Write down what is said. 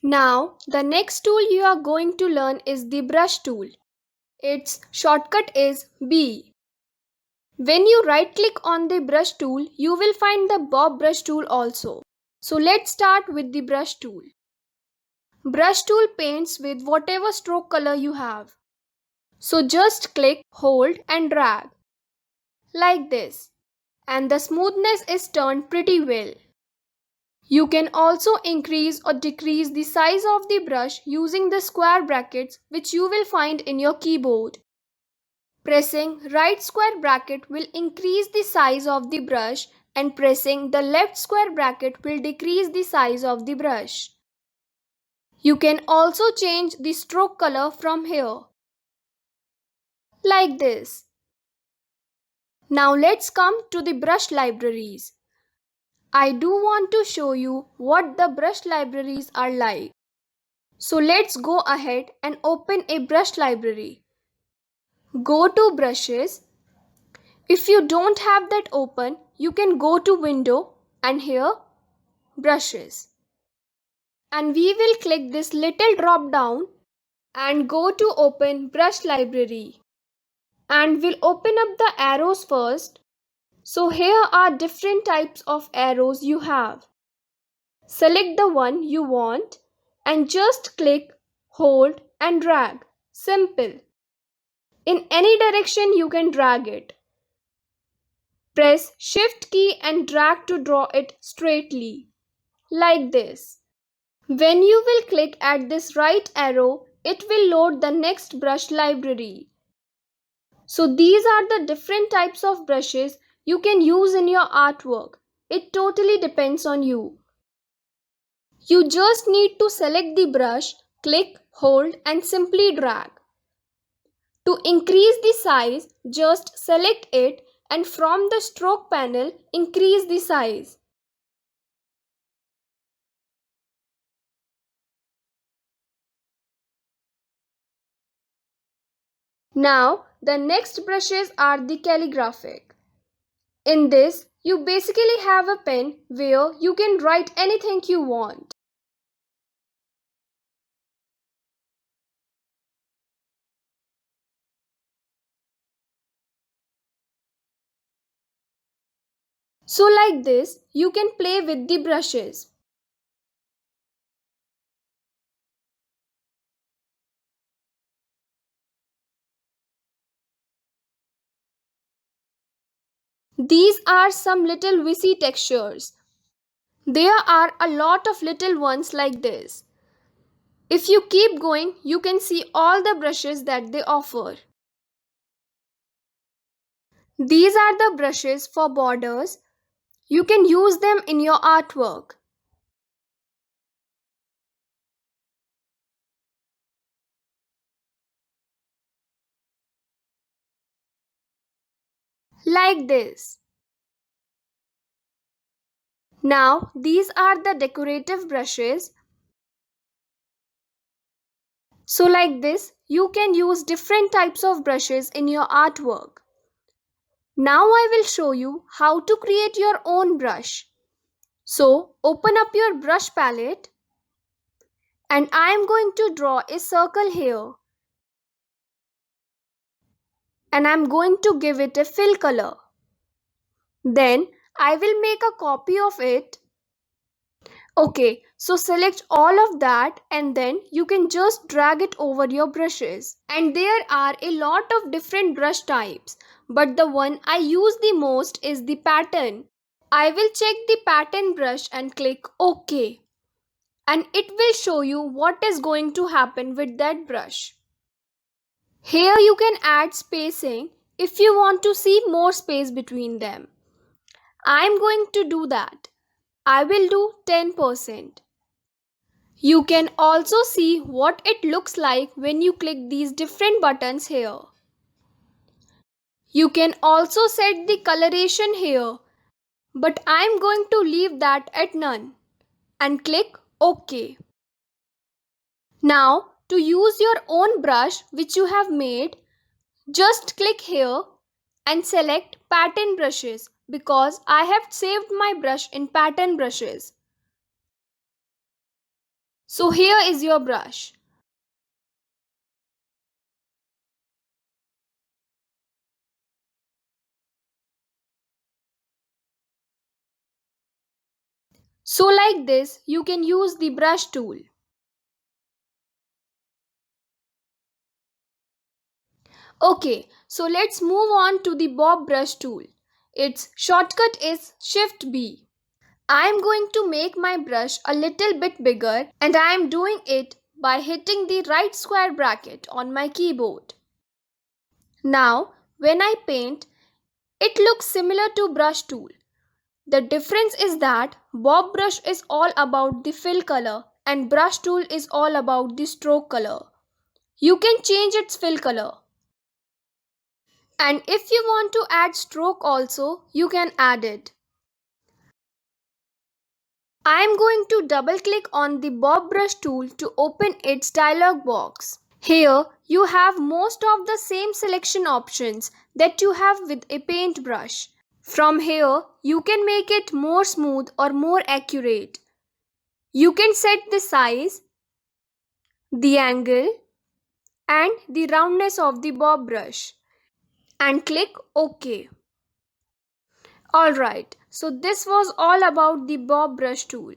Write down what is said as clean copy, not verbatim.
Now, the next tool you are going to learn is the brush tool. Its shortcut is B. When you right click on the brush tool, you will find the Blob brush tool also. So let's start with the brush tool. Brush tool paints with whatever stroke color you have. So just click, hold and drag. Like this. And the smoothness is turned pretty well. You can also increase or decrease the size of the brush using the square brackets which you will find in your keyboard. Pressing right square bracket will increase the size of the brush and pressing the left square bracket will decrease the size of the brush. You can also change the stroke color from here. Like this. Now let's come to the brush libraries. I do want to show you what the brush libraries are like. So let's go ahead and open a brush library. Go to brushes. If you don't have that open, you can go to window and here brushes. And we will click this little drop down and go to open brush library. And we'll open up the arrows first. So here are different types of arrows you have. Select the one you want and just click, hold and drag. Simple. In any direction you can drag it. Press Shift key and drag to draw it straightly. Like this. When you will click at this right arrow, it will load the next brush library. So these are the different types of brushes you can use in your artwork. It totally depends on you. You just need to select the brush, click, hold and simply drag. To increase the size, just select it and from the stroke panel, increase the size. Now, the next brushes are the calligraphic. In this, you basically have a pen where you can write anything you want. So like this, you can play with the brushes. These are some little viscous textures. There are a lot of little ones like this. If you keep going, you can see all the brushes that they offer. These are the brushes for borders. You can use them in your artwork. Like this. Now, these are the decorative brushes. So like this, you can use different types of brushes in your artwork. Now I will show you how to create your own brush. So open up your brush palette and I am going to draw a circle here. And I am going to give it a fill color. Then I will make a copy of it. Okay, so select all of that and then you can just drag it over your brushes. And there are a lot of different brush types, but the one I use the most is the pattern. I will check the pattern brush and click OK. And it will show you what is going to happen with that brush. Here you can add spacing if you want to see more space between them. I am going to do that. I will do 10%. You can also see what it looks like when you click these different buttons here. You can also set the coloration here, but I am going to leave that at none and click OK. Now, to use your own brush which you have made, just click here and select pattern brushes because I have saved my brush in pattern brushes. So here is your brush. So like this, you can use the brush tool. Okay, so let's move on to the Bob brush tool. Its shortcut is Shift B. I am going to make my brush a little bit bigger and I am doing it by hitting the right square bracket on my keyboard. Now, when I paint, it looks similar to brush tool. The difference is that Bob brush is all about the fill color and brush tool is all about the stroke color. You can change its fill color. And if you want to add stroke also, you can add it. I am going to double click on the Bob brush tool to open its dialog box. Here you have most of the same selection options that you have with a paintbrush. From here you can make it more smooth or more accurate. You can set the size, the angle and the roundness of the Bob brush and click OK. Alright, so this was all about the Bob brush tool.